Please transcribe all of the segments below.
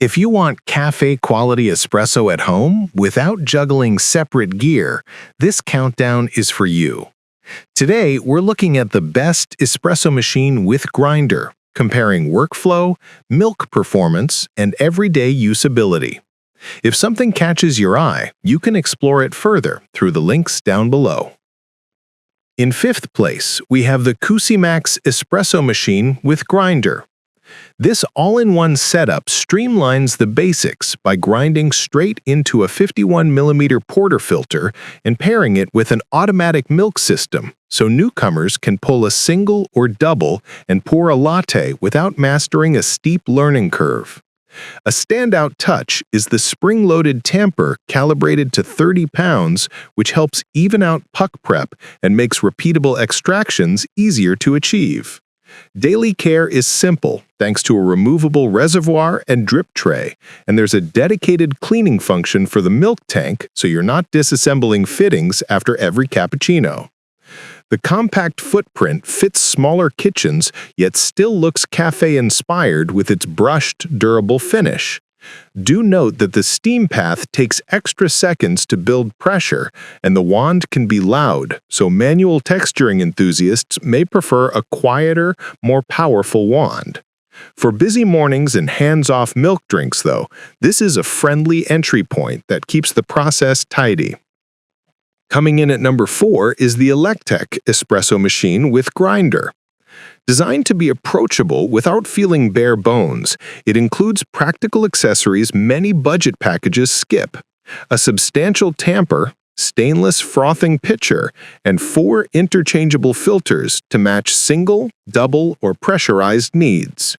If you want cafe-quality espresso at home without juggling separate gear, this countdown is for you. Today, we're looking at the best espresso machine with grinder, comparing workflow, milk performance, and everyday usability. If something catches your eye, you can explore it further through the links down below. In fifth place, we have the CUSIMAX Espresso Machine with Grinder. This all-in-one setup streamlines the basics by grinding straight into a 51mm portafilter and pairing it with an automatic milk system, so newcomers can pull a single or double and pour a latte without mastering a steep learning curve. A standout touch is the spring-loaded tamper calibrated to 30 pounds, which helps even out puck prep and makes repeatable extractions easier to achieve. Daily care is simple thanks to a removable reservoir and drip tray, and there's a dedicated cleaning function for the milk tank so you're not disassembling fittings after every cappuccino. The compact footprint fits smaller kitchens yet still looks cafe-inspired with its brushed, durable finish. Do note that the steam path takes extra seconds to build pressure, and the wand can be loud, so manual texturing enthusiasts may prefer a quieter, more powerful wand. For busy mornings and hands-off milk drinks, though, this is a friendly entry point that keeps the process tidy. Coming in at number 4 is the Electactic Espresso Machine with Grinder. Designed to be approachable without feeling bare bones, it includes practical accessories many budget packages skip: a substantial tamper, stainless frothing pitcher, and 4 interchangeable filters to match single, double, or pressurized needs.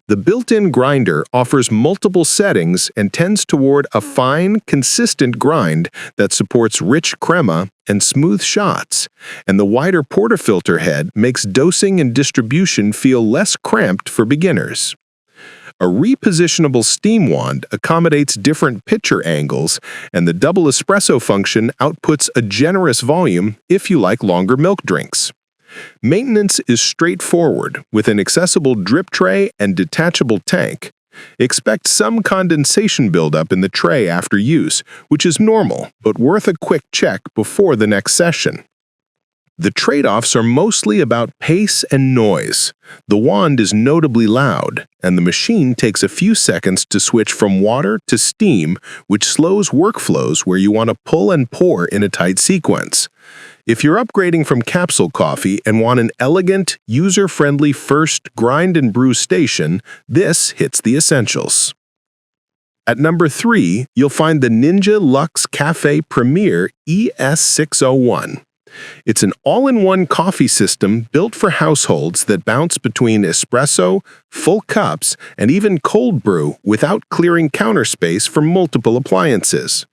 The built-in grinder offers multiple settings and tends toward a fine, consistent grind that supports rich crema and smooth shots, and the wider portafilter head makes dosing and distribution feel less cramped for beginners. A repositionable steam wand accommodates different pitcher angles, and the double espresso function outputs a generous volume if you like longer milk drinks. Maintenance is straightforward with an accessible drip tray and detachable tank. Expect some condensation buildup in the tray after use, which is normal but worth a quick check before the next session. The trade-offs are mostly about pace and noise. The wand is notably loud, and the machine takes a few seconds to switch from water to steam, which slows workflows where you want to pull and pour in a tight sequence. If you're upgrading from capsule coffee and want an elegant, user-friendly first grind and brew station, this hits the essentials. At number 3, you'll find the Ninja Luxe Café Premier ES601. It's an all-in-one coffee system built for households that bounce between espresso, full cups, and even cold brew without clearing counter space for multiple appliances.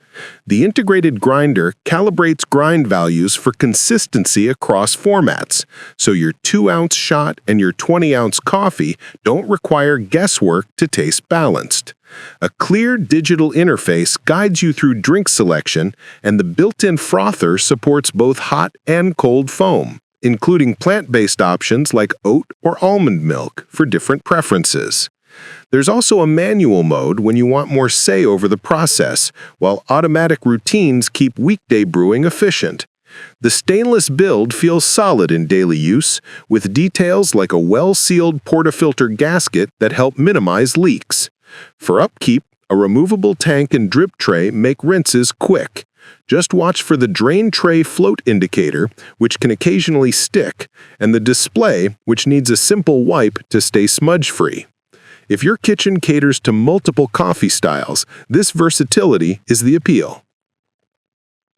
The integrated grinder calibrates grind values for consistency across formats, so your 2-ounce shot and your 20-ounce coffee don't require guesswork to taste balanced. A clear digital interface guides you through drink selection, and the built-in frother supports both hot and cold foam, including plant-based options like oat or almond milk for different preferences. There's also a manual mode when you want more say over the process, while automatic routines keep weekday brewing efficient. The stainless build feels solid in daily use, with details like a well-sealed portafilter gasket that help minimize leaks. For upkeep, a removable tank and drip tray make rinses quick. Just watch for the drain tray float indicator, which can occasionally stick, and the display, which needs a simple wipe to stay smudge-free. If your kitchen caters to multiple coffee styles, this versatility is the appeal.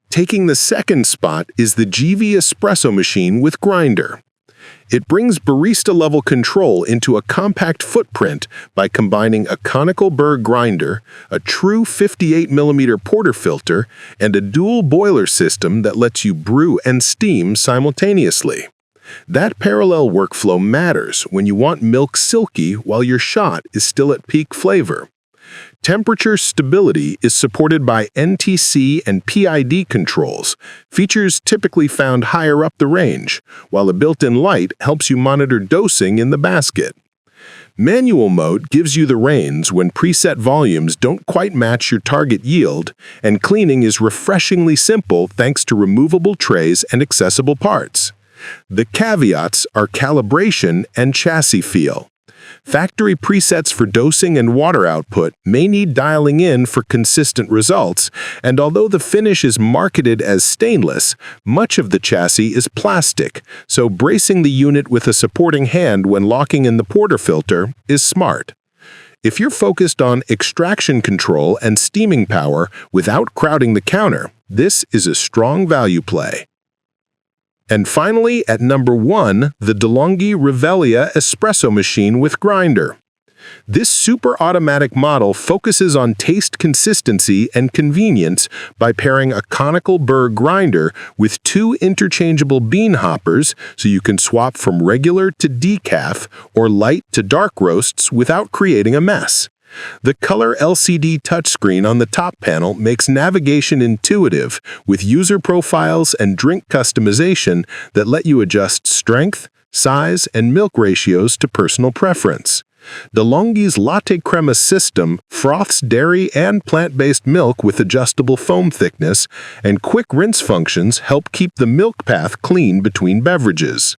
Taking the second spot is the Gevi Espresso Machine with Grinder. It brings barista-level control into a compact footprint by combining a conical burr grinder, a true 58mm portafilter, and a dual boiler system that lets you brew and steam simultaneously. That parallel workflow matters when you want milk silky while your shot is still at peak flavor. Temperature stability is supported by NTC and PID controls, features typically found higher up the range, while a built-in light helps you monitor dosing in the basket. Manual mode gives you the reins when preset volumes don't quite match your target yield, and cleaning is refreshingly simple thanks to removable trays and accessible parts. The caveats are calibration and chassis feel. Factory presets for dosing and water output may need dialing in for consistent results, and although the finish is marketed as stainless, much of the chassis is plastic, so bracing the unit with a supporting hand when locking in the portafilter is smart. If you're focused on extraction control and steaming power without crowding the counter, this is a strong value play. And finally, at number 1, the DeLonghi Rivelia Espresso Machine with Grinder. This super automatic model focuses on taste consistency and convenience by pairing a conical burr grinder with 2 interchangeable bean hoppers so you can swap from regular to decaf or light to dark roasts without creating a mess. The color LCD touchscreen on the top panel makes navigation intuitive with user profiles and drink customization that let you adjust strength, size, and milk ratios to personal preference. DeLonghi's Latte Crema system froths dairy and plant-based milk with adjustable foam thickness, and quick rinse functions help keep the milk path clean between beverages.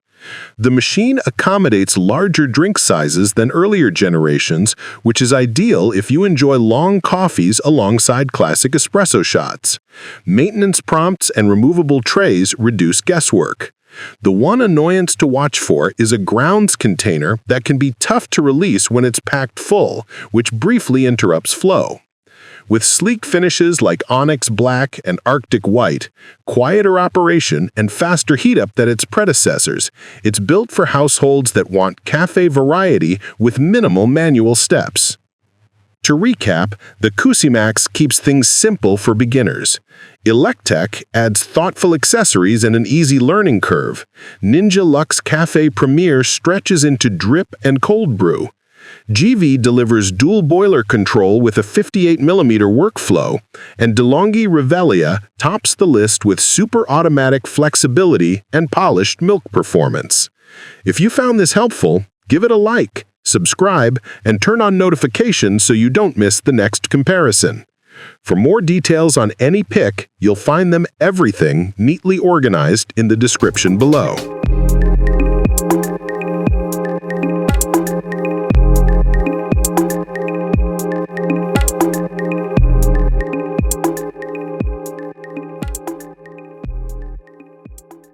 The machine accommodates larger drink sizes than earlier generations, which is ideal if you enjoy long coffees alongside classic espresso shots. Maintenance prompts and removable trays reduce guesswork. The one annoyance to watch for is a grounds container that can be tough to release when it's packed full, which briefly interrupts flow. With sleek finishes like Onyx Black and Arctic White, quieter operation, and faster heat-up than its predecessors, it's built for households that want café variety with minimal manual steps. To recap, the CUSIMAX keeps things simple for beginners. Electactic adds thoughtful accessories and an easy learning curve. Ninja Luxe Café Premier stretches into drip and cold brew. Gevi delivers dual boiler control with a 58mm workflow, and DeLonghi Rivelia tops the list with super automatic flexibility and polished milk performance. If you found this helpful, give it a like, subscribe, and turn on notifications so you don't miss the next comparison. For more details on any pick, you'll find them everything neatly organized in the description below.